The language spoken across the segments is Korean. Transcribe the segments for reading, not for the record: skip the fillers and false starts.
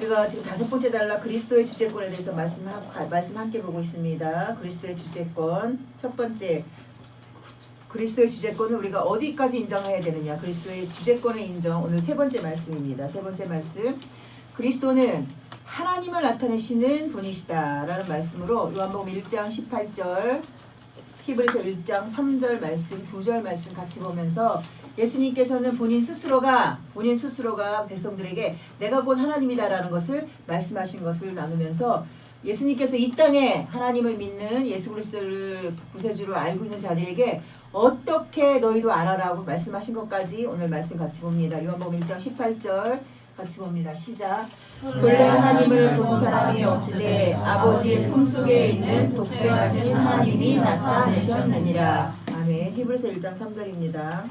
우리가 지금 5번째 단락 그리스도의 주재권에 대해서 말씀 함께 보고 있습니다. 그리스도의 주재권. 첫 번째, 그리스도의 주재권은 우리가 어디까지 인정해야 되느냐. 그리스도의 주재권의 인정. 오늘 3번째 말씀입니다. 3번째 말씀. 그리스도는 하나님을 나타내시는 분이시다 라는 말씀으로 요한복음 1장 18절, 히브리서 1장 3절 말씀, 2절 말씀 같이 보면서 예수님께서는 본인 스스로가 백성들에게 내가 곧 하나님이다라는 것을 말씀하신 것을 나누면서 예수님께서 이 땅에 하나님을 믿는 예수 그리스도를 구세주로 알고 있는 자들에게 어떻게 너희도 알아라고 말씀하신 것까지 오늘 말씀 같이 봅니다. 요한복음 1장 18절 같이 봅니다. 시작. 본래 하나님을 본 사람이 없으되 아버지의 품속에 있는 독생하신 하나님이 나타내셨느니라. 아멘. 히브리서 1장 3절입니다.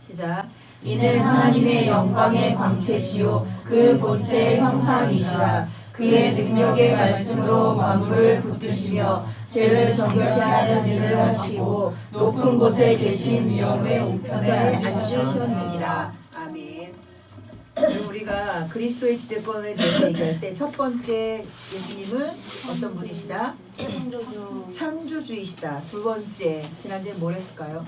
시작. 이는 하나님의 영광의 광채시요 그 본체의 형상이시라. 그의 능력의 말씀으로 만물을 붙드시며 죄를 정결케 하는 일을 하시고 높은 곳에 계신 위엄의 우편에 앉으셨느니라. 아멘. 우리가 그리스도의 주재권에 대해서 얘기할 때 첫 번째 예수님은 어떤 분이시다? 창조주이시다. 두 번째, 지난주에 뭘 했을까요?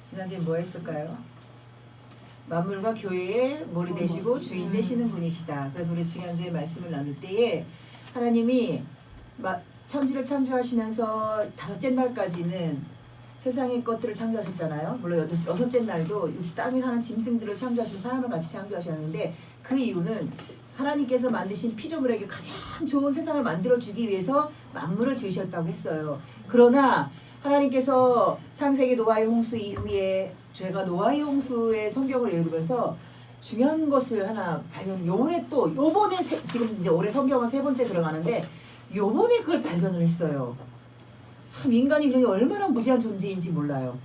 지난주에 뭐 했을까요? 만물과 교회의 머리 되시고 주인 되시는 분이시다. 그래서 우리 지난주에 말씀을 나눌 때에 하나님이 천지를 창조하시면서 5째 날까지는 세상의 것들을 창조하셨잖아요. 물론 6째 날도 이 땅에 사는 짐승들을 창조하시고 사람을 같이 창조하셨는데 그 이유는 하나님께서 만드신 피조물에게 가장 좋은 세상을 만들어주기 위해서 만물을 지으셨다고 했어요. 그러나 하나님께서 창세기 노아의 홍수 이후에 제가 노아의 홍수의 성경을 읽으면서 중요한 것을 하나 발견. 요번에 지금 이제 올해 성경은 3번째 들어가는데 요번에 그걸 발견을 했어요. 참 인간이 그러니 얼마나 무지한 존재인지 몰라요.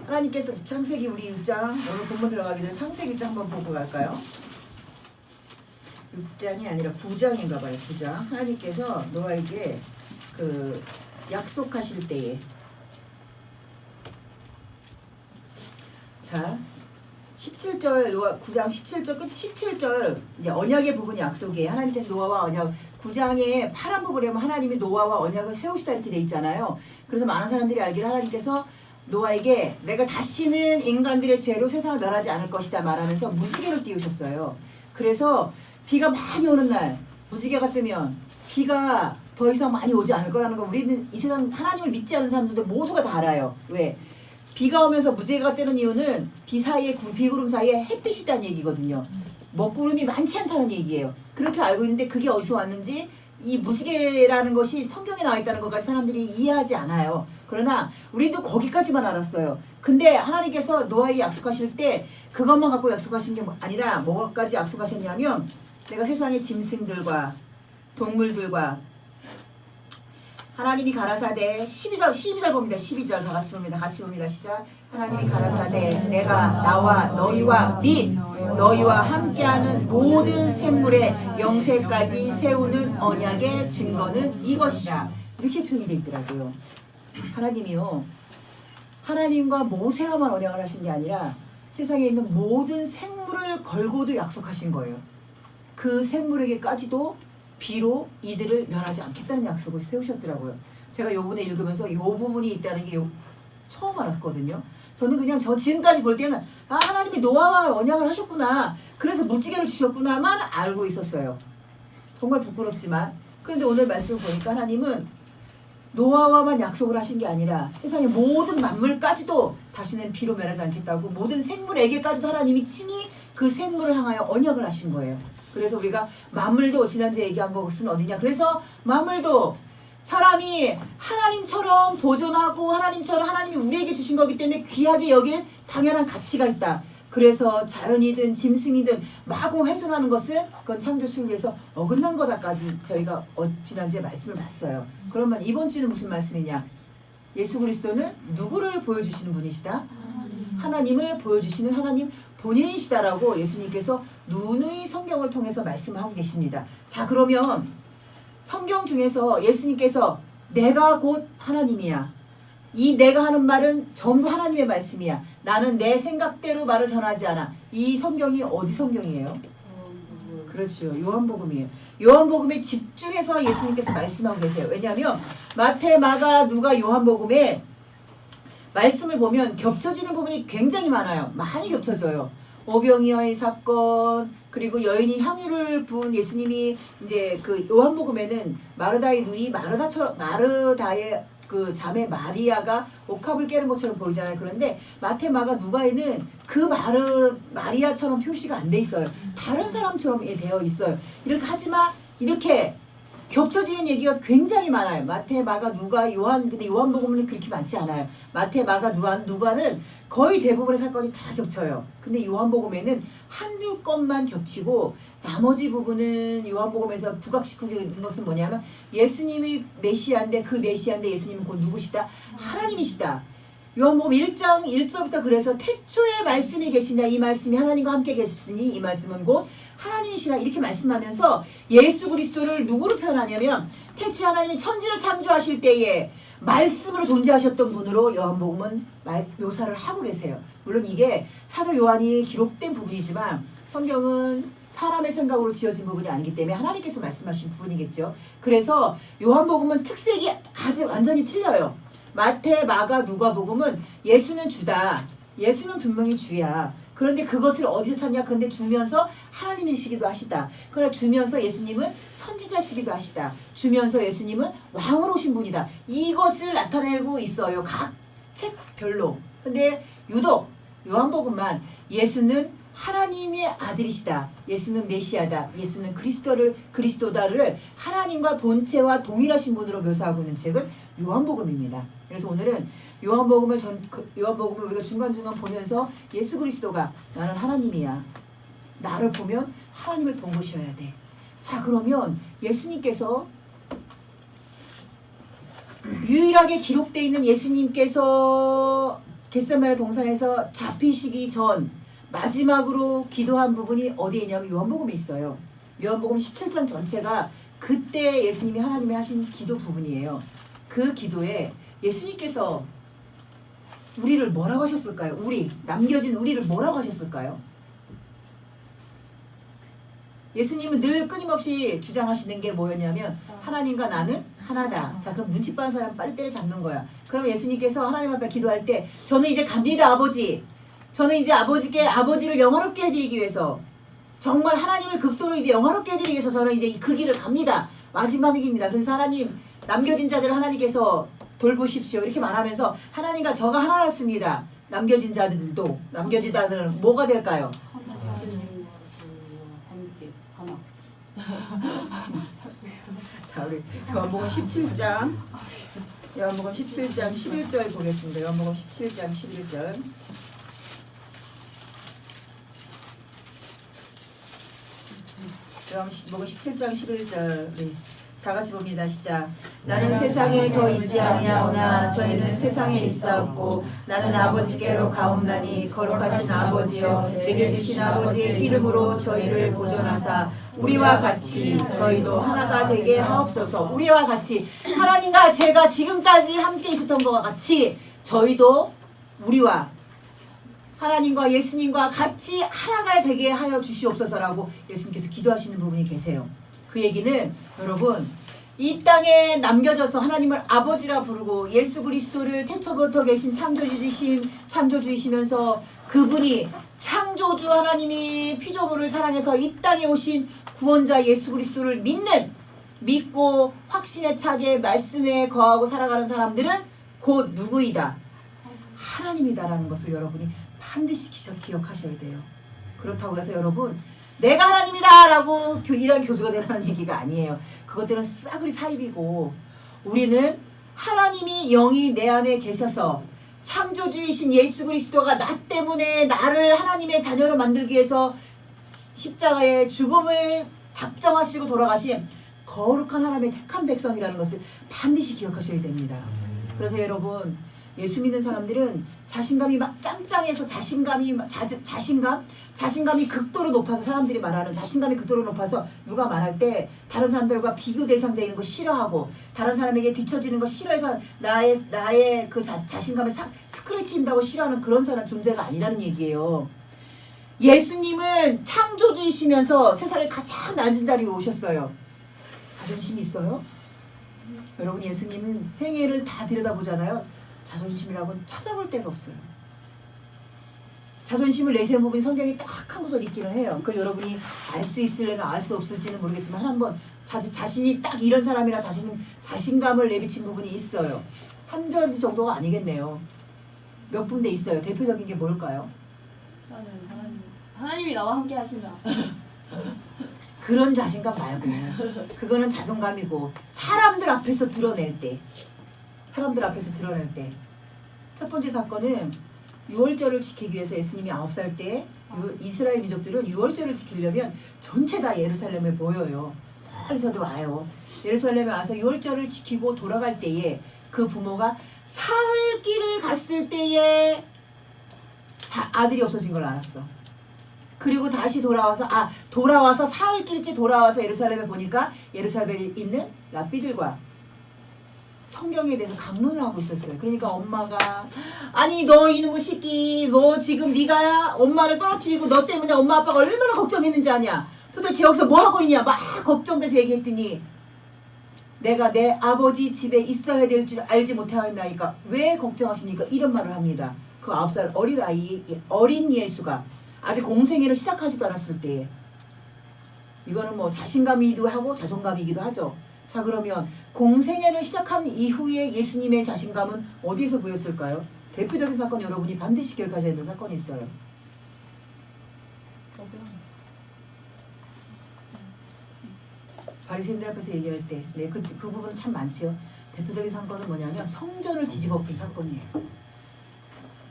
하나님께서 창세기 우리 6장 오늘 본문 들어가기 전에 창세기 6장 한번 보고 갈까요? 6장이 아니라 9장인가 봐요. 9장. 하나님께서 노아에게 그 약속하실 때에 자 17절 노아 9장 17절 끝 17절 이제 언약의 부분이 약속이에요. 하나님께서 노아와 언약 9장에 파란 부분에 보면 하나님이 노아와 언약을 세우시다 이렇게 돼 있잖아요. 그래서 많은 사람들이 알기를 하나님께서 노아에게 내가 다시는 인간들의 죄로 세상을 멸하지 않을 것이다 말하면서 무지개를 띄우셨어요. 그래서 비가 많이 오는 날 무지개가 뜨면 비가 더 이상 많이 오지 않을 거라는 거 우리는 이 세상 하나님을 믿지 않는 사람들도 모두가 다 알아요. 왜? 비가 오면서 무지개가 뜨는 이유는 비구름 사이에 햇빛이 있다는 얘기거든요. 먹구름이 많지 않다는 얘기예요. 그렇게 알고 있는데 그게 어디서 왔는지 이 무지개라는 것이 성경에 나와 있다는 것까지 사람들이 이해하지 않아요. 그러나 우리도 거기까지만 알았어요. 근데 하나님께서 노아에게 약속하실 때 그것만 갖고 약속하신 게 아니라 뭐까지 약속하셨냐면 내가 세상의 짐승들과 동물들과 하나님이 가라사대 12절 봅니다. 12절 다 같이 봅니다. 시작. 하나님이 가라사대 내가 나와 너희와 및 너희와 함께하는 모든 생물의 영세까지 세우는 언약의 증거는 이것이라. 이렇게 표현이 되어 있더라고요. 하나님이요. 하나님과 모세와만 언약을 하신 게 아니라 세상에 있는 모든 생물을 걸고도 약속하신 거예요. 그 생물에게까지도 비로 이들을 멸하지 않겠다는 약속을 세우셨더라고요. 제가 요번에 읽으면서 요 부분이 있다는 게 처음 알았거든요. 저는 그냥 지금까지 볼 때는 하나님이 노아와 언약을 하셨구나. 그래서 무지개를 주셨구나만 알고 있었어요. 정말 부끄럽지만. 그런데 오늘 말씀을 보니까 하나님은 노아와만 약속을 하신 게 아니라 세상의 모든 만물까지도 다시는 비로 멸하지 않겠다고 모든 생물에게까지도 하나님이 친히 그 생물을 향하여 언약을 하신 거예요. 그래서 우리가 만물도 지난주에 얘기한 것은 어디냐. 그래서 만물도 사람이 하나님처럼 보존하고 하나님처럼 하나님이 우리에게 주신 거기 때문에 귀하게 여길 당연한 가치가 있다. 그래서 자연이든 짐승이든 마구 훼손하는 것은 그건 창조 순리에서 어긋난 거다까지 저희가 지난주에 말씀을 봤어요. 그러면 이번 주는 무슨 말씀이냐. 예수 그리스도는 누구를 보여주시는 분이시다? 하나님을 보여주시는 하나님 본인이시다라고 예수님께서 누누이 성경을 통해서 말씀하고 계십니다. 자, 그러면 성경 중에서 예수님께서 내가 곧 하나님이야, 이 내가 하는 말은 전부 하나님의 말씀이야. 나는 내 생각대로 말을 전하지 않아. 이 성경이 어디 성경이에요? 그렇죠. 요한복음이에요. 요한복음에 집중해서 예수님께서 말씀하고 계세요. 왜냐하면 마태, 마가, 누가, 요한복음에 말씀을 보면 겹쳐지는 부분이 굉장히 많아요. 많이 겹쳐져요. 오병이어의 사건, 그리고 여인이 향유를 부은 예수님이 이제 그 요한복음에는 마르다의 눈이 마르다의 그 자매 마리아가 옥합을 깨는 것처럼 보이잖아요. 그런데 마태, 마가, 누가에는 그 마리아처럼 표시가 안 돼 있어요. 다른 사람처럼 되어 있어요. 이렇게 하지만 이렇게 겹쳐지는 얘기가 굉장히 많아요. 마태, 마가, 누가, 요한. 근데 요한복음은 그렇게 많지 않아요. 마태, 마가, 누가는 거의 대부분의 사건이 다 겹쳐요. 근데 요한복음에는 한두 건만 겹치고 나머지 부분은 요한복음에서 부각시키고 있는 것은 뭐냐면 예수님이 메시아인데 그 메시아인데 예수님은 곧 누구시다? 하나님이시다. 요한복음 1장 1절부터 그래서 태초에 말씀이 계시냐 이 말씀이 하나님과 함께 계셨으니 이 말씀은 곧 하나님이시라 이렇게 말씀하면서 예수 그리스도를 누구로 표현하냐면 태초에 하나님이 천지를 창조하실 때에 말씀으로 존재하셨던 분으로 요한복음은 묘사를 하고 계세요. 물론 이게 사도 요한이 기록된 부분이지만 성경은 사람의 생각으로 지어진 부분이 아니기 때문에 하나님께서 말씀하신 부분이겠죠. 그래서 요한복음은 특색이 아주 완전히 틀려요. 마태, 마가, 누가복음은 예수는 주다. 예수는 분명히 주야. 그런데 그것을 어디서 찾냐? 근데 주면서 하나님이시기도 하시다. 그러나 주면서 예수님은 선지자시기도 하시다. 주면서 예수님은 왕으로 오신 분이다. 이것을 나타내고 있어요. 각 책별로. 근데 유독 요한복음만 예수는 하나님의 아들이시다. 예수는 메시아다. 예수는 그리스도다를 하나님과 본체와 동일하신 분으로 묘사하고 있는 책은 요한복음입니다. 그래서 오늘은 요한복음을 우리가 중간중간 보면서 예수 그리스도가 나는 하나님이야. 나를 보면 하나님을 본 것이어야 돼. 자, 그러면 예수님께서 유일하게 기록되어 있는 예수님께서 겟세마네 동산에서 잡히시기 전 마지막으로 기도한 부분이 어디에 있냐면 요한복음에 있어요. 요한복음 17장 전체가 그때 예수님이 하나님이 하신 기도 부분이에요. 그 기도에 예수님께서 우리를 뭐라고 하셨을까요? 남겨진 우리를 뭐라고 하셨을까요? 예수님은 늘 끊임없이 주장하시는 게 뭐였냐면 하나님과 나는 하나다. 자, 그럼 눈치 빠른 사람 빨리 때려잡는 거야. 그럼 예수님께서 하나님 앞에 기도할 때 저는 이제 갑니다, 아버지. 저는 이제 아버지를 영화롭게 해드리기 위해서 정말 하나님을 극도로 이제 영화롭게 해드리기 위해서 저는 이제 그 길을 갑니다. 마지막 길입니다. 그래서 하나님 남겨진 자들을 하나님께서 돌보십시오. 이렇게 말하면서 하나님과 저가 하나였습니다. 남겨진 자들은 뭐가 될까요? 자, 우리 요한복음 17장 11절 보겠습니다. 요한복음 17장 11절. 요한복음 17장 11절 우리 다 같이 봅니다. 시작. 나는 세상에 더 있지 아니하오나 저희는 세상에 있사옵고 나는 아버지께로 가옵나니 거룩하신 아버지여 내게 주신 아버지의 이름으로 저희를 보존하사 우리와 같이 저희도 하나가 되게 하옵소서. 우리와 같이 하나님과 제가 지금까지 함께 있었던 것과 같이 저희도 우리와 하나님과 예수님과 같이 하나가 되게 하여 주시옵소서라고 예수님께서 기도하시는 부분이 계세요. 그 얘기는 여러분 이 땅에 남겨져서 하나님을 아버지라 부르고 예수 그리스도를 태초부터 계신 창조주이시면서 그분이 창조주 하나님이 피조물을 사랑해서 이 땅에 오신 구원자 예수 그리스도를 믿고 확신에 차게 말씀에 거하고 살아가는 사람들은 곧 누구이다? 하나님이다라는 것을 여러분이 반드시 기억하셔야 돼요. 그렇다고 해서 여러분 내가 하나님이다 라고 이런 교주가 되라는 얘기가 아니에요. 그것들은 싸그리 사입이고 우리는 하나님이 영이 내 안에 계셔서 창조주이신 예수 그리스도가 나 때문에 나를 하나님의 자녀로 만들기 위해서 십자가의 죽음을 작정하시고 돌아가신 거룩한 하나님의 택한 백성이라는 것을 반드시 기억하셔야 됩니다. 그래서 여러분 예수 믿는 사람들은 자신감이 막 짱짱해서 자신감이 극도로 높아서 사람들이 말하는 자신감이 극도로 높아서 누가 말할 때 다른 사람들과 비교 대상되는 거 싫어하고 다른 사람에게 뒤처지는 거 싫어해서 나의 그 자신감을 스크래치인다고 싫어하는 그런 사람 존재가 아니라는 얘기예요. 예수님은 창조주이시면서 세상에 가장 낮은 자리에 오셨어요. 자존심이 있어요? 여러분 예수님은 생애를 다 들여다보잖아요. 자존심이라고는 찾아볼 데가 없어요. 자존심을 내세운 부분이 성경에 딱 한 구절 있기는 해요. 그걸 여러분이 알 수 있을래나 알 수 없을지는 모르겠지만 한번 자신이 딱 이런 사람이라 자신감을 내비친 부분이 있어요. 한 절 정도가 아니겠네요. 몇 군데 있어요. 대표적인 게 뭘까요? 하나님이 나와 함께 하신다. 그런 자신감 말고 그거는 자존감이고 사람들 앞에서 드러낼 때 첫 번째 사건은 유월절을 지키기 위해서 예수님이 9살 때 이스라엘 민족들은 유월절을 지키려면 전체 다 예루살렘에 모여요. 멀리서도 와요. 예루살렘에 와서 유월절을 지키고 돌아갈 때에 그 부모가 사흘길을 갔을 때에 아들이 없어진 걸 알았어. 그리고 다시 돌아와서 사흘길째 돌아와서 예루살렘에 보니까 예루살렘에 있는 랍비들과 성경에 대해서 강론을 하고 있었어요. 그러니까 엄마가 아니 너 이놈의 새끼 너 지금 네가 엄마를 떨어뜨리고 너 때문에 엄마 아빠가 얼마나 걱정했는지 아냐. 도대체 여기서 뭐 하고 있냐 막 걱정돼서 얘기했더니 내가 내 아버지 집에 있어야 될 줄 알지 못하였나이까 왜 걱정하십니까? 이런 말을 합니다. 그 9살 어린 예수가 아직 공생애를 시작하지도 않았을 때에 이거는 뭐 자신감이기도 하고 자존감이기도 하죠. 자 그러면 공생애를 시작한 이후에 예수님의 자신감은 어디에서 보였을까요? 대표적인 사건 여러분이 반드시 기억하셔야 되는 사건이 있어요. 바리새인들 앞에서 얘기할 때 그 부분은 참 많지요. 대표적인 사건은 뭐냐면 성전을 뒤집어 엎은 사건이에요.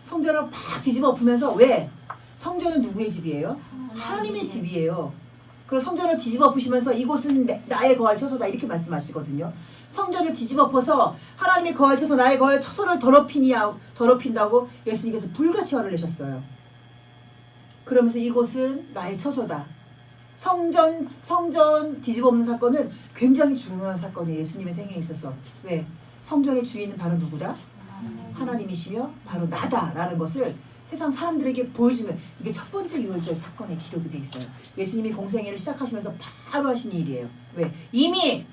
성전을 막 뒤집어 엎으면서 왜? 성전은 누구의 집이에요? 하나님의 집이에요. 그리고 성전을 뒤집어 엎으시면서 이곳은 나의 거할 처소다 이렇게 말씀하시거든요. 성전을 뒤집어 엎어서 하나님의 거할 처소 나의 거할 처소를 더럽힌다고 예수님께서 불같이 화를 내셨어요. 그러면서 이곳은 나의 처소다. 성전 뒤집어 엎는 사건은 굉장히 중요한 사건이에요. 예수님의 생애에 있어서. 왜? 성전의 주인은 바로 누구다? 하나님이시며 바로 나다라는 것을 세상 사람들에게 보여주면 이게 첫 번째 유월절 사건에 기록이 돼 있어요. 예수님이 공생애를 시작하시면서 바로 하신 일이에요. 왜? 이미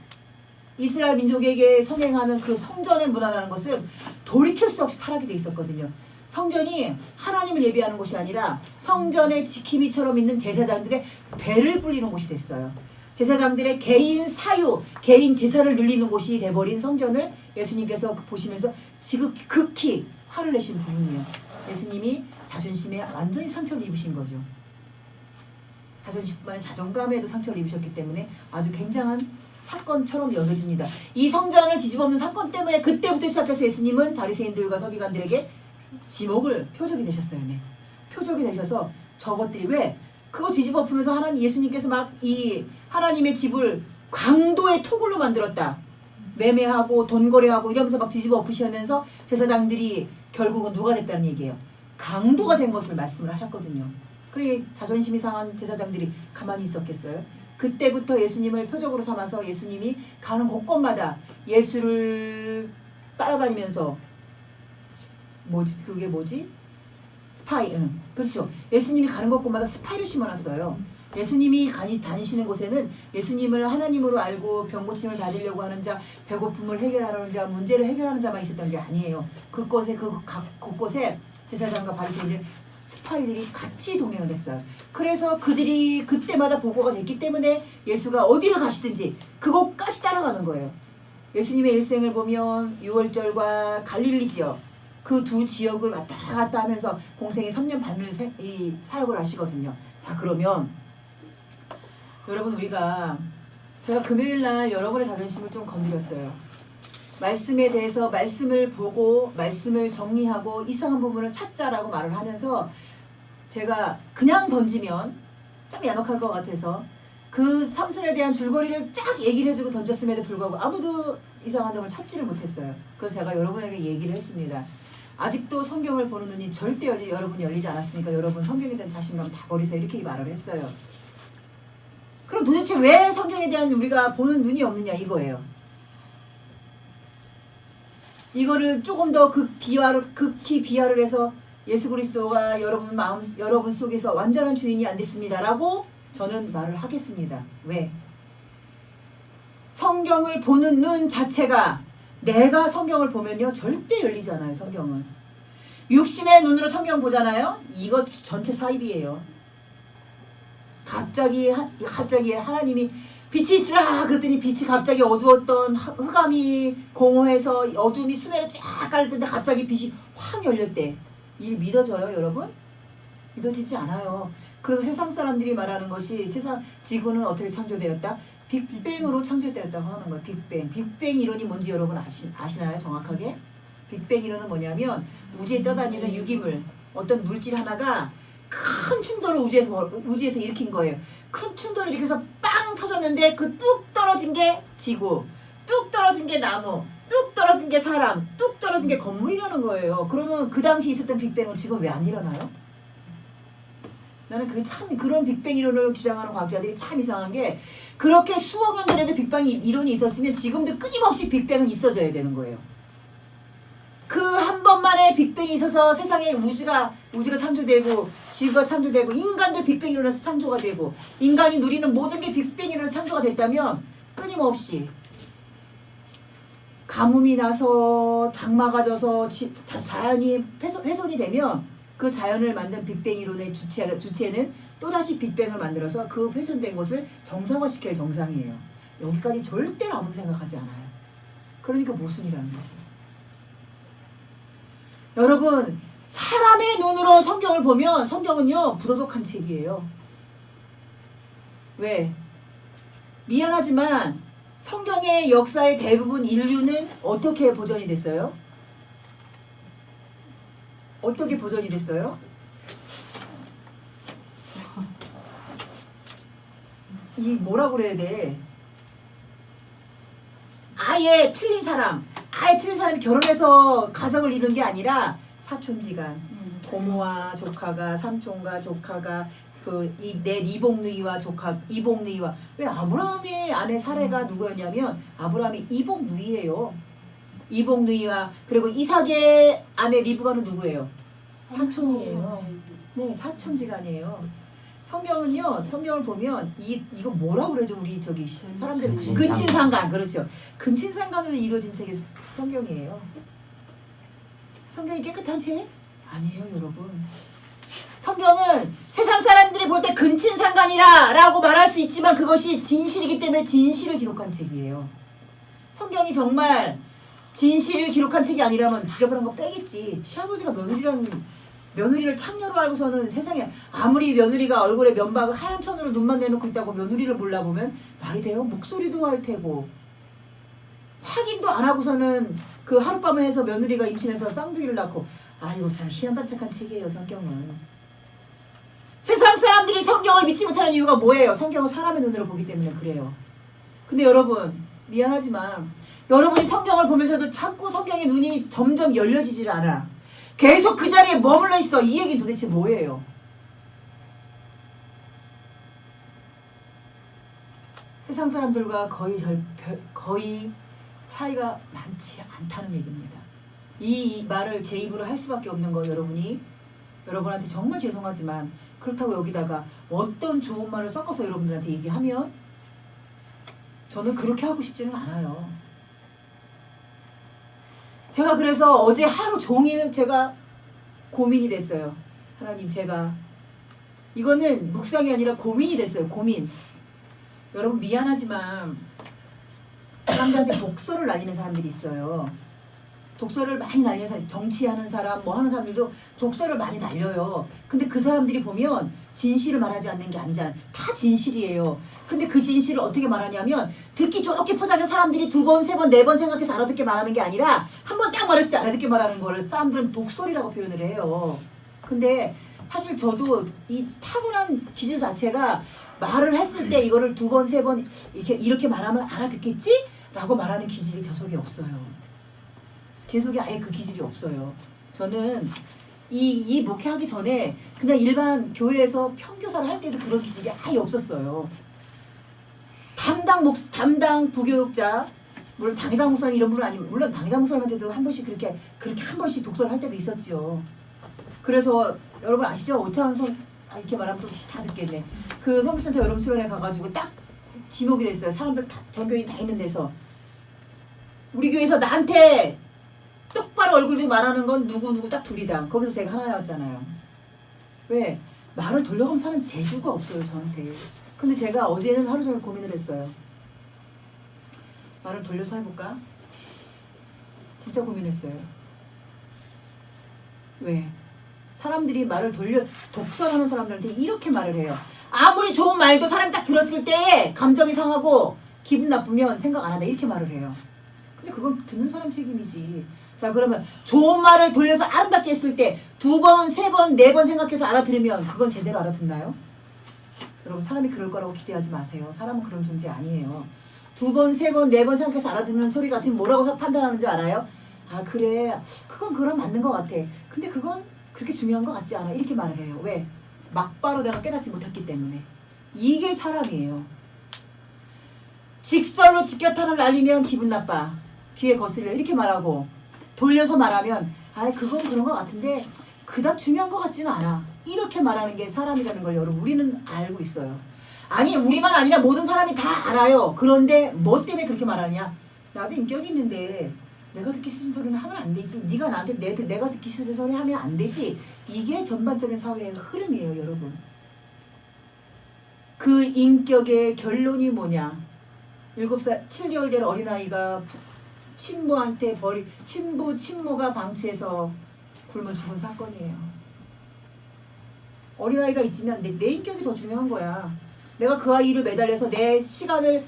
이스라엘 민족에게 선행하는 그 성전의 문화라는 것은 돌이킬 수 없이 타락이 돼 있었거든요. 성전이 하나님을 예배하는 곳이 아니라 성전의 지킴이처럼 있는 제사장들의 배를 불리는 곳이 됐어요. 제사장들의 개인 사유, 개인 제사를 늘리는 곳이 돼버린 성전을 예수님께서 보시면서 지극히 화를 내신 부분이에요. 예수님이 자존심에 완전히 상처를 입으신 거죠. 자존심뿐만 아니라 자존감에도 상처를 입으셨기 때문에 아주 굉장한 사건처럼 여겨집니다. 이 성전을 뒤집어엎는 사건 때문에 그때부터 시작해서 예수님은 바리새인들과 서기관들에게 표적이 되셨어요. 네. 표적이 되셔서 저것들이 왜? 그거 뒤집어 엎으면서 예수님께서 막 이 하나님의 집을 강도의 토굴로 만들었다. 매매하고 돈거래하고 이러면서 막 뒤집어 엎으시면서 제사장들이 결국은 누가 됐다는 얘기예요. 강도가 된 것을 말씀을 하셨거든요. 그러니 자존심이 상한 제사장들이 가만히 있었겠어요? 그때부터 예수님을 표적으로 삼아서 예수님이 가는 곳곳마다 예수를 따라다니면서 그게 뭐지? 스파이. 그렇죠. 예수님이 가는 곳곳마다 스파이를 심어놨어요. 예수님이 다니시는 곳에는 예수님을 하나님으로 알고 병 고침을 받으려고 하는 자, 배고픔을 해결하려는 자, 문제를 해결하는 자만 있었던 게 아니에요. 곳곳에 제사장과 바리새인들 스파이들이 같이 동행을 했어요. 그래서 그들이 그때마다 보고가 됐기 때문에 예수가 어디를 가시든지 그곳까지 따라가는 거예요. 예수님의 일생을 보면 유월절과 갈릴리 지역 그 두 지역을 왔다 갔다 하면서 공생의 3년 반을 사역을 하시거든요. 자 그러면 여러분 제가 금요일날 여러분의 자존심을 좀 건드렸어요. 말씀에 대해서 말씀을 보고 말씀을 정리하고 이상한 부분을 찾자라고 말을 하면서 제가 그냥 던지면 좀 야박할 것 같아서 그 삼손에 대한 줄거리를 쫙 얘기를 해주고 던졌음에도 불구하고 아무도 이상한 점을 찾지를 못했어요. 그래서 제가 여러분에게 얘기를 했습니다. 아직도 성경을 보는 눈이 절대 여러분이 열리지 않았으니까 여러분 성경에 대한 자신감 다 버리세요. 이렇게 말을 했어요. 그럼 도대체 왜 성경에 대한 우리가 보는 눈이 없느냐 이거예요. 이거를 조금 더 극히 비하를 해서 예수 그리스도가 여러분 속에서 완전한 주인이 안 됐습니다라고 저는 말을 하겠습니다. 왜? 성경을 보는 눈 자체가 내가 성경을 보면요 절대 열리지 않아요. 성경은 육신의 눈으로 성경 보잖아요. 이거 전체 사입이에요. 갑자기 하나님이 빛이 있으라 그랬더니 빛이 갑자기 어두웠던 흑암이 공허해서 어둠이 수면에 쫙 깔릴 텐데 갑자기 빛이 확 열렸대. 이게 믿어져요 여러분? 믿어지지 않아요. 그래서 세상 사람들이 말하는 것이 지구는 어떻게 창조되었다? 빅뱅으로 창조되었다고 하는 거예요. 빅뱅 이론이 뭔지 여러분 아시나요 정확하게? 빅뱅 이론은 뭐냐면 우주에 떠다니는 유기물 어떤 물질 하나가 큰 충돌을 우주에서 일으킨 거예요. 큰 충돌을 일으켜서 빵 터졌는데 그 뚝 떨어진 게 지구, 뚝 떨어진 게 나무, 뚝 떨어진 게 사람, 뚝 떨어진 게 건물이라는 거예요. 그러면 그 당시 있었던 빅뱅은 지금 왜 안 일어나요? 나는 그런 빅뱅 이론을 주장하는 과학자들이 참 이상한 게 그렇게 수억 년 전에도 빅뱅 이론이 있었으면 지금도 끊임없이 빅뱅은 있어져야 되는 거예요. 그 한 번만에 빅뱅이 있어서 세상에 우주가 창조되고 지구가 창조되고 인간도 빅뱅 이론에서 창조가 되고 인간이 누리는 모든 게 빅뱅 이론에서 창조가 됐다면 끊임없이 가뭄이 나서 장마가 져서 자연이 훼손이 되면 그 자연을 만든 빅뱅 이론의 주체는 또다시 빅뱅을 만들어서 그 훼손된 것을 정상화시켜야 정상이에요. 여기까지 절대로 아무도 생각하지 않아요. 그러니까 모순이라는 거죠. 여러분 사람의 눈으로 성경을 보면 성경은요 부도덕한 책이에요. 왜? 미안하지만 성경의 역사의 대부분 인류는 어떻게 보존이 됐어요? 어떻게 보존이 됐어요? 이 뭐라고 그래야 돼? 아예 틀린 사람이 결혼해서 가정을 이룬 게 아니라 사촌지간, 고모와 조카가, 삼촌과 조카가 내 이복누이와 이복누이와 왜 아브라함의 아내 사레가 누구였냐면 아브라함이 이복누이예요. 이복누이와 그리고 이삭의 아내 리브가는 누구예요? 사촌이에요. 네, 사촌지간이에요. 성경을 보면 이거 뭐라고 그러죠? 우리 저기 사람들 근친상간 그렇죠. 근친상간으로 이루어진 책이 성경이에요. 성경이 깨끗한 책? 아니에요, 여러분. 성경은 세상 사람들이 볼 때 근친상간이라 라고 말할 수 있지만 그것이 진실이기 때문에 진실을 기록한 책이에요. 성경이 정말 진실을 기록한 책이 아니라면 지저분한 거 빼겠지. 시아버지가 며느리를 창녀로 알고서는 세상에 아무리 며느리가 얼굴에 면박을 하얀 천으로 눈만 내놓고 있다고 며느리를 몰라보면 말이 돼요? 목소리도 할 테고 확인도 안 하고서는 그 하룻밤을 해서 며느리가 임신해서 쌍둥이를 낳고 아이고 참 희한반짝한 책이에요. 성경은. 세상 사람들이 성경을 믿지 못하는 이유가 뭐예요? 성경은 사람의 눈으로 보기 때문에 그래요. 근데 여러분 미안하지만 여러분이 성경을 보면서도 자꾸 성경의 눈이 점점 열려지질 않아. 계속 그 자리에 머물러 있어. 이 얘기는 도대체 뭐예요? 세상 사람들과 거의 차이가 많지 않다는 얘기입니다. 이 말을 제 입으로 할 수밖에 없는 거 여러분한테 정말 죄송하지만 그렇다고 여기다가 어떤 좋은 말을 섞어서 여러분들한테 얘기하면 저는 그렇게 하고 싶지는 않아요. 제가 그래서 어제 하루 종일 제가 고민이 됐어요. 하나님 제가 이거는 묵상이 아니라 고민이 됐어요. 고민. 여러분 미안하지만 사람들한테 독서를 날리는 사람들이 있어요. 독서를 많이 날리는 사람, 정치하는 사람, 뭐 하는 사람들도 독서를 많이 날려요. 근데 그 사람들이 보면 진실을 말하지 않는 게 아니잖아요. 다 진실이에요. 근데 그 진실을 어떻게 말하냐면 듣기 좋게 포장한 사람들이 2번, 3번, 4번 생각해서 알아듣게 말하는 게 아니라 한 번 딱 말했을 때 알아듣게 말하는 거를 사람들은 독설이라고 표현을 해요. 근데 사실 저도 이 타고난 기질 자체가 말을 했을 때 이거를 2번, 3번 이렇게 말하면 알아듣겠지? 라고 말하는 기질이 저 속에 없어요. 제 속에 아예 그 기질이 없어요. 저는 이 목회하기 전에 그냥 일반 교회에서 평교사를 할 때도 그런 기질이 아예 없었어요. 담당 부교육자, 물론 당회장 목사님 이런 분은 아니면, 물론 당회장 목사님한테도 한 번씩 그렇게 한 번씩 독서를 할 때도 있었지요. 그래서 여러분 아시죠? 오차원 이렇게 말하면 또 다 듣겠네. 그 성교센터 여름 수련회 가가지고 딱 지목이 됐어요. 사람들 다 전교인 다 있는 데서 우리 교회에서 나한테 똑바로 얼굴 들이 말하는 건 누구 딱 둘이다. 거기서 제가 하나였잖아요. 왜? 말을 돌려가면 사는 재주가 없어요 저한테. 근데 제가 어제는 하루 종일 고민을 했어요. 말을 돌려서 해볼까? 진짜 고민했어요. 왜? 사람들이 말을 독설하는 사람들한테 이렇게 말을 해요. 아무리 좋은 말도 사람이 딱 들었을 때 감정이 상하고 기분 나쁘면 생각 안 한다 이렇게 말을 해요. 근데 그건 듣는 사람 책임이지. 자, 그러면 좋은 말을 돌려서 아름답게 했을 때 2번, 3번, 4번 생각해서 알아들으면 그건 제대로 알아듣나요? 여러분 사람이 그럴 거라고 기대하지 마세요. 사람은 그런 존재 아니에요. 2번, 3번, 4번 생각해서 알아듣는 소리 같으면 뭐라고 판단하는 줄 알아요? 아 그래, 그건 그럼 맞는 것 같아. 근데 그건 그렇게 중요한 것 같지 않아. 이렇게 말을 해요. 왜? 막바로 내가 깨닫지 못했기 때문에. 이게 사람이에요. 직설로 직격탄을 날리면 기분 나빠. 귀에 거슬려. 이렇게 말하고 돌려서 말하면 아 그건 그런 것 같은데 그닥 중요한 것 같지는 않아. 이렇게 말하는 게 사람이라는 걸 여러분 우리는 알고 있어요. 아니 우리만 아니라 모든 사람이 다 알아요. 그런데 뭐 때문에 그렇게 말하냐? 나도 인격이 있는데 내가 듣기 싫은 소리는 하면 안 되지. 네가 나한테 내가 듣기 싫은 소리 하면 안 되지. 이게 전반적인 사회의 흐름이에요 여러분. 그 인격의 결론이 뭐냐? 7개월 된 어린아이가 친모가 방치해서 굶어 죽은 사건이에요. 어린아이가 있지만 내 인격이 더 중요한 거야. 내가 그 아이를 매달려서 내 시간을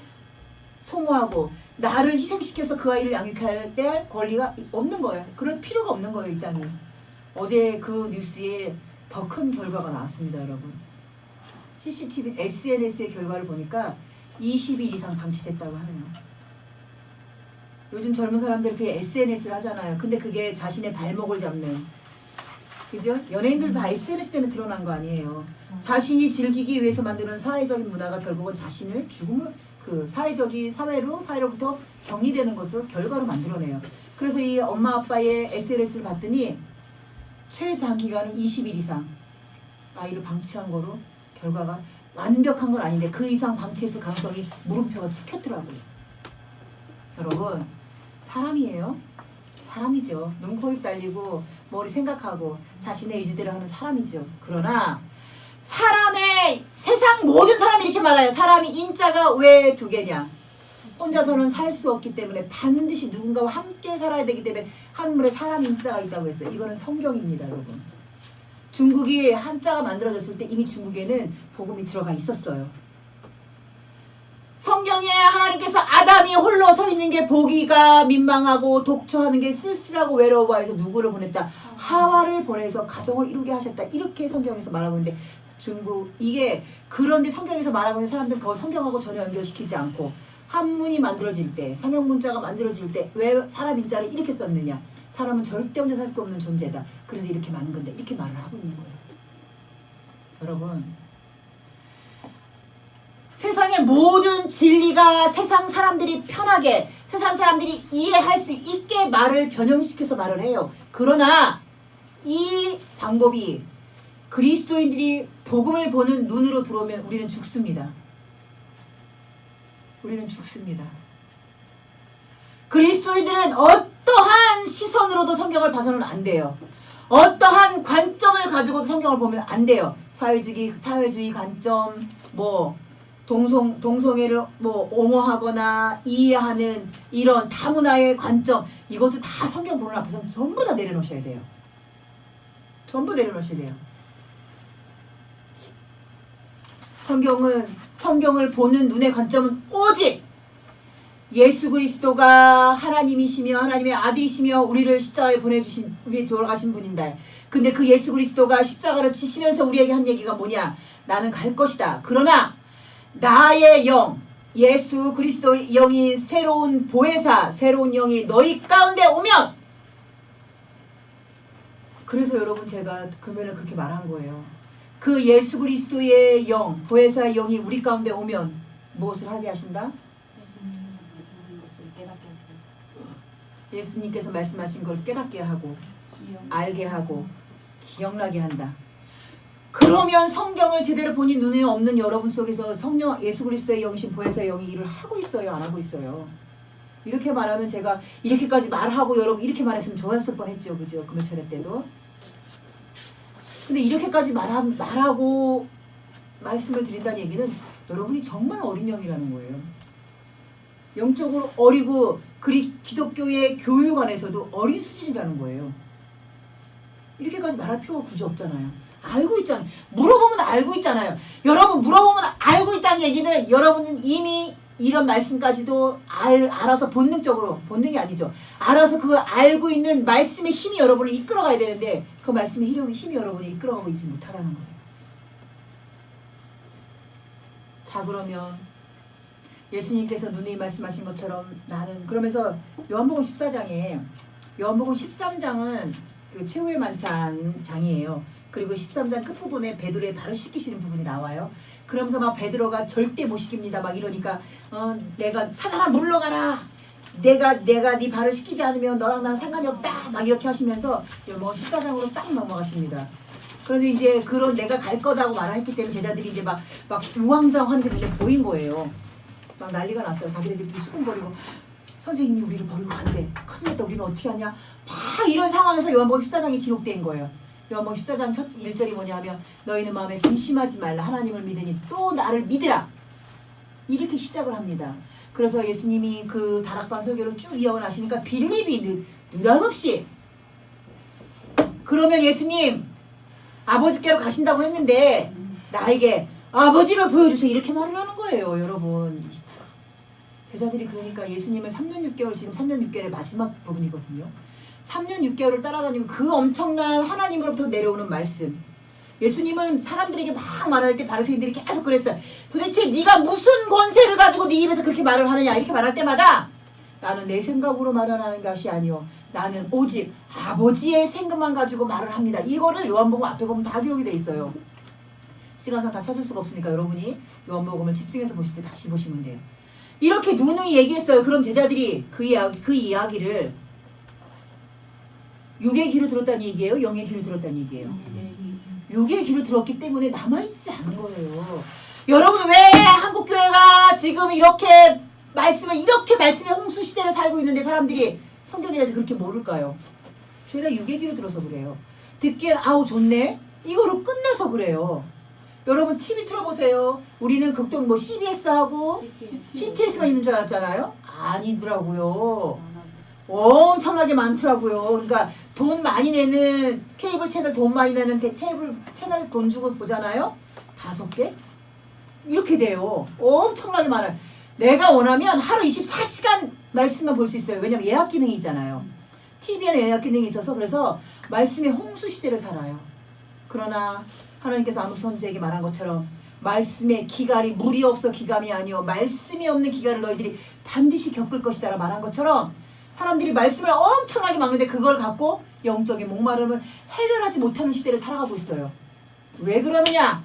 소모하고 나를 희생시켜서 그 아이를 양육해야 될 권리가 없는 거예요. 그럴 필요가 없는 거예요 이 땅에. 어제 그 뉴스에 더 큰 결과가 나왔습니다 여러분. CCTV, SNS의 결과를 보니까 20일 이상 방치됐다고 하네요. 요즘 젊은 사람들이 그게 SNS를 하잖아요. 근데 그게 자신의 발목을 잡는, 그죠? 연예인들도 다 SNS 때문에 드러난 거 아니에요. 자신이 즐기기 위해서 만드는 사회적인 문화가 결국은 자신을 죽음을 사회로부터 격리되는 것으로 결과로 만들어내요. 그래서 이 엄마 아빠의 SNS를 봤더니 최장기간은 20일 이상 아이를 방치한 거로 결과가 완벽한 건 아닌데 그 이상 방치했을 가능성이 물음표가 찍혔더라고요. 여러분 사람이에요. 사람이죠. 눈, 코, 입 달리고 머리 생각하고 자신의 의지대로 하는 사람이죠. 그러나 세상 모든 사람이 이렇게 말해요. 사람이 인자가 왜 2개냐? 혼자서는 살 수 없기 때문에 반드시 누군가와 함께 살아야 되기 때문에 한물에 사람 인자가 있다고 했어요. 이거는 성경입니다 여러분. 중국이 한자가 만들어졌을 때 이미 중국에는 복음이 들어가 있었어요. 성경에 하나님께서 아담이 홀로 서 있는 게 보기가 민망하고 독처하는 게 쓸쓸하고 외로워해서 누구를 보냈다? 하와를 보내서 가정을 이루게 하셨다. 이렇게 성경에서 말하고 있는데 이게 그런데 성경에서 말하고 있는 사람들은 그거 성경하고 전혀 연결시키지 않고 한문이 만들어질 때, 상형 문자가 만들어질 때 왜 사람 인자를 이렇게 썼느냐? 사람은 절대 혼자 살 수 없는 존재다. 그래서 이렇게 많은 건데 이렇게 말을 하고 있는 거예요. 여러분 세상의 모든 진리가 세상 사람들이 편하게 세상 사람들이 이해할 수 있게 말을 변형시켜서 말을 해요. 그러나 이 방법이 그리스도인들이 복음을 보는 눈으로 들어오면 우리는 죽습니다. 우리는 죽습니다. 그리스도인들은 어떠한 시선으로도 성경을 봐서는 안 돼요. 어떠한 관점을 가지고도 성경을 보면 안 돼요. 사회주의 관점, 동성애를 옹호하거나 이해하는 이런 다문화의 관점, 이것도 다 성경 보는 앞에서는 전부 다 내려놓으셔야 돼요. 전부 내려놓으셔야 돼요. 성경을 보는 눈의 관점은 오직 예수 그리스도가 하나님이시며 하나님의 아들이시며 우리를 십자가에 보내주신 위에 돌아가신 분인데, 근데 그 예수 그리스도가 십자가를 지시면서 우리에게 한 얘기가 뭐냐? 나는 갈 것이다. 그러나 나의 영, 예수 그리스도의 영이 새로운 보혜사, 새로운 영이 너희 가운데 오면 그래서 여러분 제가 금요일에 그렇게 말한 거예요. 그 예수 그리스도의 영, 보혜사의 영이 우리 가운데 오면 무엇을 하게 하신다? 예수님께서 말씀하신 걸 깨닫게 하고 알게 하고 기억나게 한다. 그러면 성경을 제대로 본인 눈에 없는 여러분 속에서 성령 예수 그리스도의 영이신 보혜사의 영이 일을 하고 있어요, 안 하고 있어요? 이렇게 말하면 제가 이렇게까지 말하고 여러분 이렇게 말했으면 좋았을 뻔했죠, 그죠? 금요 차례 때도. 근데 이렇게까지 말하고 말씀을 드린다는 얘기는 여러분이 정말 어린 영이라는 거예요. 영적으로 어리고 기독교의 교육 안에서도 어린 수준이라는 거예요. 이렇게까지 말할 필요가 굳이 없잖아요. 알고 있잖아요. 물어보면 알고 있잖아요. 여러분 물어보면 알고 있다는 얘기는 여러분은 이미 이런 말씀까지도 알아서 본능적으로, 본능이 아니죠. 알아서 그 알고 있는 말씀의 힘이 여러분을 이끌어가야 되는데 그 말씀의 힘이 여러분을 이끌어가고 있지 못하다는 거예요. 자, 그러면 예수님께서 누누이 말씀하신 것처럼 나는, 그러면서 요한복음 14장에 요한복음 13장은 그 최후의 만찬장이에요. 그리고 13장 끝부분에 베드로의 발을 씻기시는 부분이 나와요. 그러면서 막 베드로가 절대 못 씻깁니다 막 이러니까 내가 사단아 물러가라, 내가 네 발을 씻기지 않으면 너랑 나랑 상관이 없다 막 이렇게 하시면서 뭐 14장으로 딱 넘어가십니다. 그런데 이제 그런 내가 갈 거다고 말했기 때문에 제자들이 이제 막 우왕좌왕 하는 게 눈에 보인 거예요. 막 난리가 났어요. 자기네들끼리 수군거리고 선생님이 우리를 버리고 간대, 큰일 났다, 우리는 어떻게 하냐, 막 이런 상황에서 요한복음 14장이 기록된 거예요. 요한복음 14장 첫 1절이 뭐냐 하면 너희는 마음에 근심하지 말라, 하나님을 믿으니 또 나를 믿으라, 이렇게 시작을 합니다. 그래서 예수님이 그 다락방 설교를 쭉 이어가시니까 빌립이 느닷없이 그러면 예수님 아버지께로 가신다고 했는데 나에게 아버지를 보여주세요, 이렇게 말을 하는 거예요. 여러분 제자들이 그러니까 예수님은 3년 6개월, 지금 3년 6개월의 마지막 부분이거든요. 3년 6개월을 따라다니고 그 엄청난 하나님으로부터 내려오는 말씀, 예수님은 사람들에게 막 말할 때 바리새인들이 계속 그랬어요. 도대체 네가 무슨 권세를 가지고 네 입에서 그렇게 말을 하느냐, 이렇게 말할 때마다 나는 내 생각으로 말하는 것이 아니요 나는 오직 아버지의 생각만 가지고 말을 합니다. 이거를 요한복음 앞에 보면 다 기록이 돼 있어요. 시간상 다 찾을 수가 없으니까 여러분이 요한복음을 집중해서 보실 때 다시 보시면 돼요. 이렇게 누누이 얘기했어요. 그럼 제자들이 그 이야기를 육의 귀로 들었다는 얘기예요? 영의 귀로 들었다는 얘기예요? 육의 귀로 들었기 때문에 남아있지 않은 거예요. 여러분 왜 한국교회가 지금 이렇게 말씀의 홍수 시대를 살고 있는데 사람들이 성경에 대해서 그렇게 모를까요? 죄다 육의 귀로 들어서 그래요. 듣기엔 아우 좋네, 이거로 끝내서 그래요. 여러분 TV 틀어보세요. 우리는 극동 뭐 CBS하고 CTS만 있는 줄 알았잖아요. 아니더라고요. 엄청나게 많더라고요. 그러니까 돈 많이 내는 케이블 채널, 돈 많이 내는 케이블 채널 돈 주고 보잖아요. 5개? 이렇게 돼요. 엄청나게 많아요. 내가 원하면 하루 24시간 말씀만 볼 수 있어요. 왜냐면 예약 기능이 있잖아요. TV에는 예약 기능이 있어서 그래서 말씀의 홍수 시대를 살아요. 그러나 하나님께서 아무 선지에게 말한 것처럼 말씀의 기갈이 물이 없어 기감이 아니오 말씀이 없는 기갈을 너희들이 반드시 겪을 것이다 라 말한 것처럼 사람들이 말씀을 엄청나게 막는데 그걸 갖고 영적인 목마름을 해결하지 못하는 시대를 살아가고 있어요. 왜 그러느냐?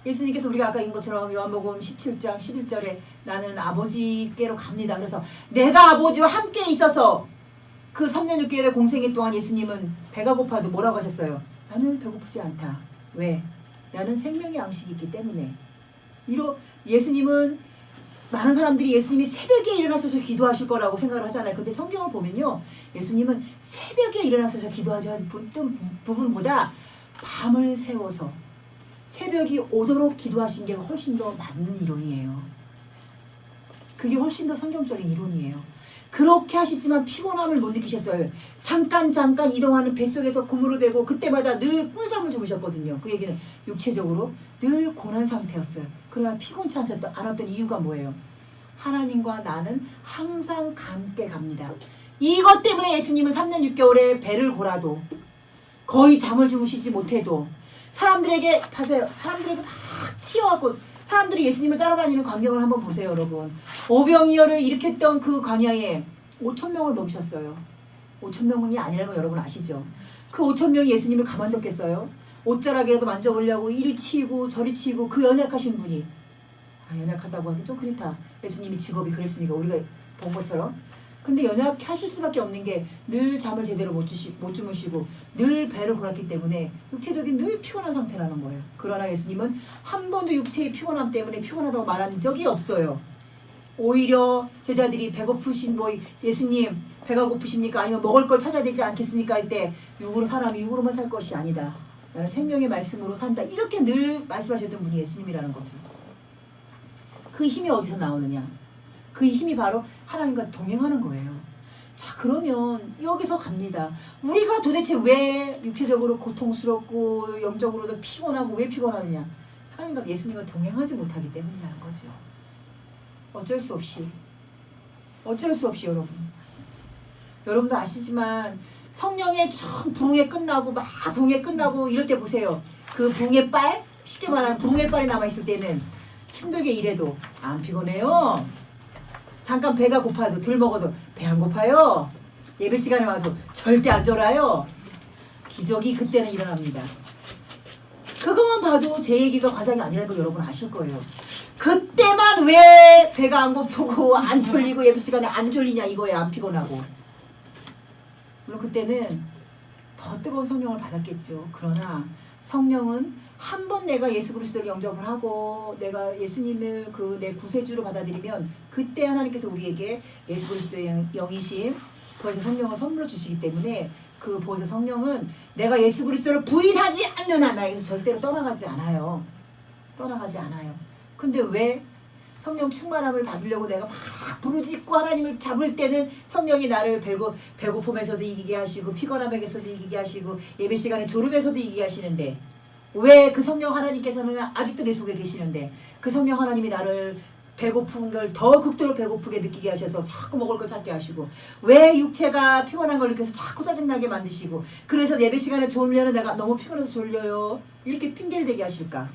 예수님께서 우리가 아까 읽은 것처럼 요한복음 17장 11절에 나는 아버지께로 갑니다. 그래서 내가 아버지와 함께 있어서 그 3년 6개월의 공생애 동안 예수님은 배가 고파도 뭐라고 하셨어요? 나는 배고프지 않다. 왜? 나는 생명의 양식이 있기 때문에. 예수님은 많은 사람들이 예수님이 새벽에 일어나서 기도하실 거라고 생각을 하잖아요. 근데 성경을 보면요, 예수님은 새벽에 일어나서 기도하는 부분보다 밤을 새워서 새벽이 오도록 기도하신 게 훨씬 더 맞는 이론이에요. 그게 훨씬 더 성경적인 이론이에요. 그렇게 하시지만 피곤함을 못 느끼셨어요. 잠깐 이동하는 뱃속에서 고물을 베고 그때마다 늘 꿀잠을 주무셨거든요. 그 얘기는 육체적으로 늘 고난 상태였어요. 그러나 피곤치 않았던 이유가 뭐예요? 하나님과 나는 항상 함께 갑니다. 이것 때문에 예수님은 3년 6개월에 배를 골아도 거의 잠을 주무시지 못해도 사람들에게 막 치여갖고 사람들이 예수님을 따라다니는 광경을 한번 보세요, 여러분. 오병이어를 일으켰던 그 광야에 5,000명을 먹이셨어요. 5,000명이 아니라는 거 여러분 아시죠? 그 5,000명이 예수님을 가만뒀겠어요? 옷자락이라도 만져보려고 이리 치이고 저리 치이고 그 연약하신 분이, 연약하다고 하기 좀 그렇다. 예수님이 직업이 그랬으니까 우리가 본 것처럼. 근데 연약하실 수밖에 없는 게 늘 잠을 제대로 못 주무시고 늘 배를 골았기 때문에 육체적인 늘 피곤한 상태라는 거예요. 그러나 예수님은 한 번도 육체의 피곤함 때문에 피곤하다고 말한 적이 없어요. 오히려 제자들이 배고프신 예수님 배가 고프십니까? 아니면 먹을 걸 찾아야 되지 않겠습니까? 할 때 사람이 육으로만 살 것이 아니다. 나는 생명의 말씀으로 산다. 이렇게 늘 말씀하셨던 분이 예수님이라는 거죠. 그 힘이 어디서 나오느냐? 그 힘이 바로 하나님과 동행하는 거예요. 자, 그러면 여기서 갑니다. 우리가 도대체 왜 육체적으로 고통스럽고 영적으로도 피곤하고 왜 피곤하느냐? 하나님과 예수님과 동행하지 못하기 때문이라는 거죠. 어쩔 수 없이 여러분. 여러분도 아시지만 성령의 부흥회 끝나고 이럴 때 보세요. 그 부흥의 빨, 쉽게 말하면 부흥의 빨이 남아있을 때는 힘들게 일해도 안 피곤해요. 잠깐 배가 고파도 덜 먹어도 배 안 고파요. 예배 시간에 와도 절대 안 졸아요. 기적이 그때는 일어납니다. 그것만 봐도 제 얘기가 과장이 아니라는 걸 여러분 아실 거예요. 그때만 왜 배가 안 고프고 안 졸리고 예배 시간에 안 졸리냐 이거예요. 안 피곤하고. 물론 그때는 더 뜨거운 성령을 받았겠죠. 그러나 성령은 한 번 내가 예수 그리스도를 영접을 하고 내가 예수님을 내 구세주로 받아들이면 그때 하나님께서 우리에게 예수 그리스도의 영이심 보혜사 성령을 선물로 주시기 때문에 그 보혜사 성령은 내가 예수 그리스도를 부인하지 않는 한 나에게서 절대로 떠나가지 않아요. 근데 왜 성령 충만함을 받으려고 내가 막 부르짖고 하나님을 잡을 때는 성령이 나를 배고픔에서도 이기게 하시고 피곤함에서도 이기게 하시고 예배 시간에 졸음에서도 이기게 하시는데 왜 그 성령 하나님께서는 아직도 내 속에 계시는데 그 성령 하나님이 나를 배고픈 걸 더 극도로 배고프게 느끼게 하셔서 자꾸 먹을 걸 찾게 하시고 왜 육체가 피곤한 걸 느껴서 자꾸 짜증나게 만드시고 그래서 예배 시간에 졸면은 내가 너무 피곤해서 졸려요 이렇게 핑계를 대게 하실까?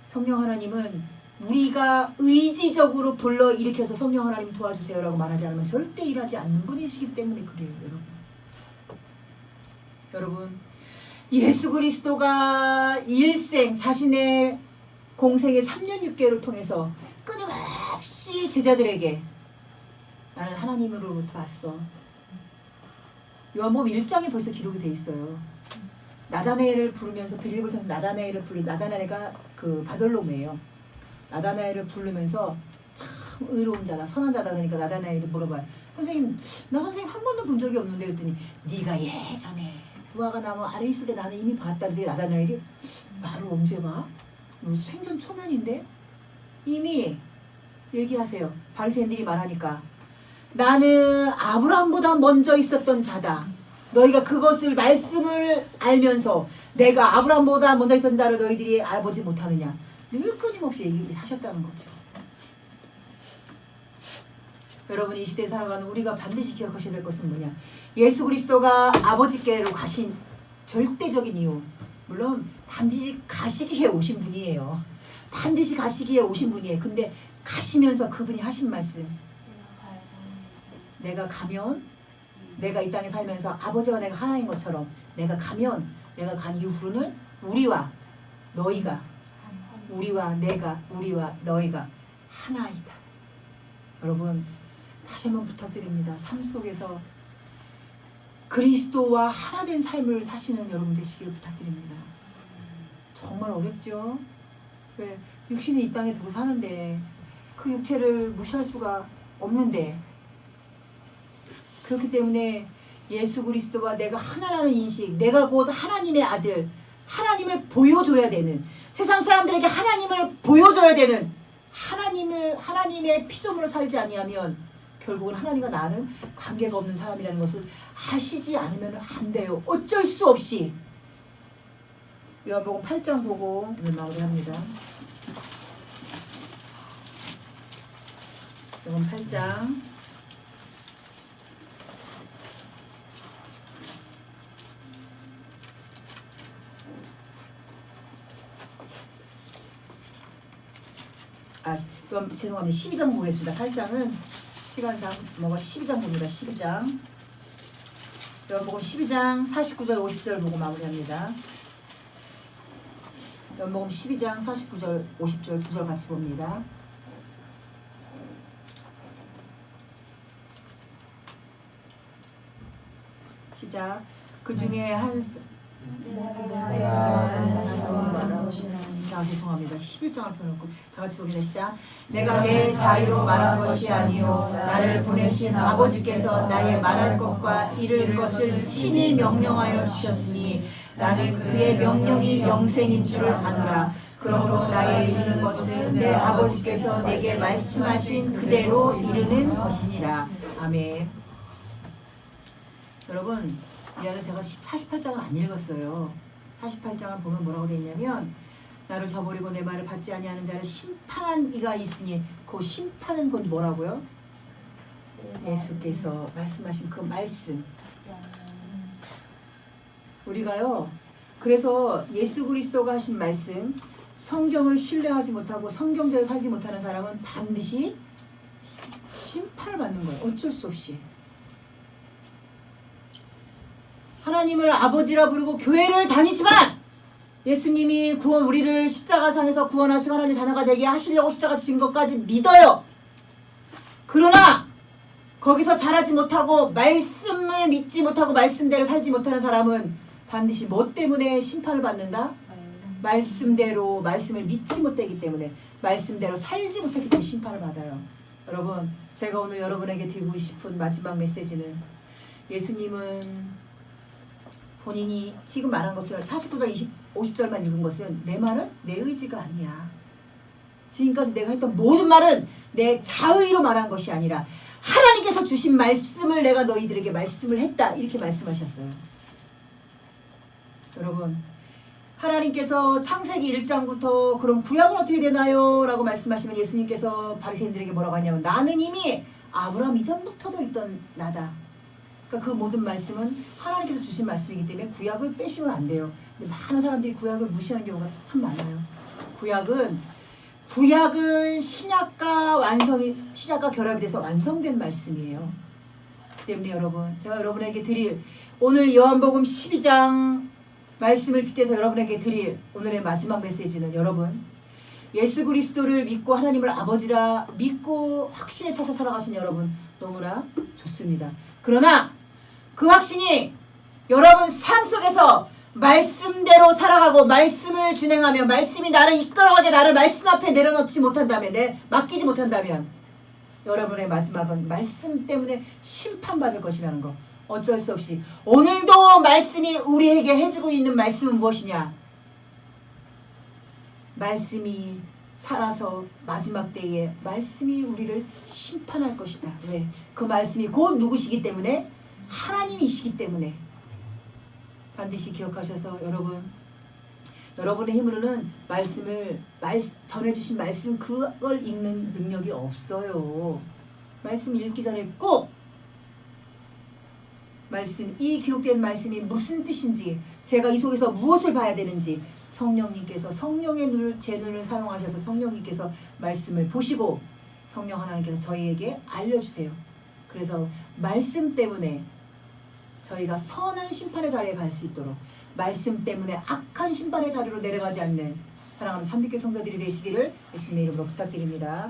성령 하나님은 우리가 의지적으로 불러일으켜서 성령 하나님 도와주세요라고 말하지 않으면 절대 일하지 않는 분이시기 때문에 그래요. 여러분 예수 그리스도가 일생 자신의 공생의 3년 6개월을 통해서 끊임없이 제자들에게 나는 하나님으로부터 왔어. 요한복음 1장에 벌써 기록이 돼 있어요. 나다나엘을 부르면서 빌립을 통해서 나다나엘을 나다나엘가 그 바돌로메예요. 나다나엘을 부르면서 참 의로운 자다 선한 자다 그러니까 나다나엘이 물어봐요. 선생님 나 선생님 한 번도 본 적이 없는데 그랬더니 네가 예전에 무화과 나무 아래 있을 때 나는 이미 봤다는데 나다나엘이 나를 언제 봐? 너 생전 초면인데? 이미 얘기하세요. 바리새인들이 말하니까 나는 아브라함보다 먼저 있었던 자다. 너희가 그것을 말씀을 알면서 내가 아브라함보다 먼저 있었던 자를 너희들이 알아보지 못하느냐. 늘 끊임없이 얘기하셨다는 거죠. 여러분 이 시대에 살아가는 우리가 반드시 기억하셔야 될 것은 뭐냐. 예수 그리스도가 아버지께로 가신 절대적인 이유. 물론 반드시 가시기에 오신 분이에요. 반드시 가시기에 오신 분이에요. 근데 가시면서 그분이 하신 말씀. 내가 가면 내가 이 땅에 살면서 아버지와 내가 하나인 것처럼 내가 가면 내가 간 이후로는 우리와 너희가 우리와 내가 우리와 너희가 하나이다. 여러분 다시 한번 부탁드립니다. 삶 속에서 그리스도와 하나 된 삶을 사시는 여러분 되시기를 부탁드립니다. 정말 어렵죠? 왜 육신이 이 땅에 두고 사는데 그 육체를 무시할 수가 없는데 그렇기 때문에 예수 그리스도와 내가 하나라는 인식, 내가 곧 하나님의 아들, 하나님을 보여줘야 되는 세상 사람들에게 하나님을 보여줘야 되는 하나님의 피조물로 살지 아니하면 결국은 하나님과 나는 관계가 없는 사람이라는 것을 아시지 않으면 안 돼요. 어쩔 수 없이. 요한복음 8장 보고 오늘 마무리합니다. 요한 8장 죄송합니다. 12장 보겠습니다. 8장은 시간상 뭐가 12장 봅니다. 12장. 연복음 12장 49절 50절 보고 마무리합니다. 연복음 12장 49절 50절 두 절 같이 봅니다. 시작. 그 중에 한 죄송합니다. 11장을 펴놓고 다 같이 봅니다. 시작. 내가 내 자유로 말한 것이 아니요 나를 보내신 아버지께서 나의 말할 것과 이룰 것을 친히 명령하여 주셨으니 나는 그의 명령이 영생인 줄을 아노라. 그러므로 나의 이르는 것은 내 아버지께서 내게 말씀하신 그대로 이르는 것이니라. 아멘. 여러분, 미안해, 제가 48장을 안 읽었어요. 48장을 보면 뭐라고 되어 있냐면 나를 저버리고 내 말을 받지 아니하는 자를 심판한 이가 있으니 그 심판은 곧 뭐라고요? 예수께서 말씀하신 그 말씀. 우리가요, 그래서 예수 그리스도가 하신 말씀, 성경을 신뢰하지 못하고 성경대로 살지 못하는 사람은 반드시 심판을 받는 거예요. 어쩔 수 없이. 하나님을 아버지라 부르고 교회를 다니지만 예수님이 우리를 십자가상에서 구원하시고 하나님의 자녀가 되게 하시려고 십자가 지신 것까지 믿어요. 그러나 거기서 자라지 못하고 말씀을 믿지 못하고 말씀대로 살지 못하는 사람은 반드시 뭐 때문에 심판을 받는다? 말씀대로 말씀을 믿지 못하기 때문에 말씀대로 살지 못했기 때문에 심판을 받아요. 여러분, 제가 오늘 여러분에게 드리고 싶은 마지막 메시지는 예수님은 본인이 지금 말한 것처럼 49절 50절만 읽은 것은 내 말은 내 의지가 아니야. 지금까지 내가 했던 모든 말은 내 자의로 말한 것이 아니라 하나님께서 주신 말씀을 내가 너희들에게 말씀을 했다. 이렇게 말씀하셨어요. 여러분, 하나님께서 창세기 1장부터 그럼 구약은 어떻게 되나요? 라고 말씀하시면 예수님께서 바리새인들에게 뭐라고 하냐면 나는 이미 아브라함 이전부터도 있던 나다. 그러니까 그 모든 말씀은 하나님께서 주신 말씀이기 때문에 구약을 빼시면 안 돼요. 근데 많은 사람들이 구약을 무시하는 경우가 참 많아요. 구약은 신약과 결합이 돼서 완성된 말씀이에요. 그 때문에 여러분, 제가 여러분에게 드릴 오늘 요한복음 12장 말씀을 빗대서 여러분에게 드릴 오늘의 마지막 메시지는 여러분, 예수 그리스도를 믿고 하나님을 아버지라 믿고 확신에 차서 살아가신 여러분 너무나 좋습니다. 그러나 그 확신이 여러분 삶 속에서 말씀대로 살아가고 말씀을 준행하며 말씀이 나를 이끌어가게 나를 말씀 앞에 내려놓지 못한다면, 맡기지 못한다면 여러분의 마지막은 말씀 때문에 심판받을 것이라는 거 어쩔 수 없이. 오늘도 말씀이 우리에게 해주고 있는 말씀은 무엇이냐? 말씀이 살아서 마지막 때에 말씀이 우리를 심판할 것이다. 왜? 그 말씀이 곧 누구시기 때문에? 하나님이시기 때문에. 반드시 기억하셔서 여러분의 힘으로는 말씀을 전해주신 말씀 그걸 읽는 능력이 없어요. 말씀 읽기 전에 꼭 말씀, 이 기록된 말씀이 무슨 뜻인지, 제가 이 속에서 무엇을 봐야 되는지 성령님께서 성령의 눈을, 제 눈을 사용하셔서 성령님께서 말씀을 보시고 성령 하나님께서 저희에게 알려주세요. 그래서 말씀 때문에 저희가 선한 심판의 자리에 갈 수 있도록, 말씀 때문에 악한 심판의 자리로 내려가지 않는 사랑하는 참듣게 성도들이 되시기를 예수님의 이름으로 부탁드립니다.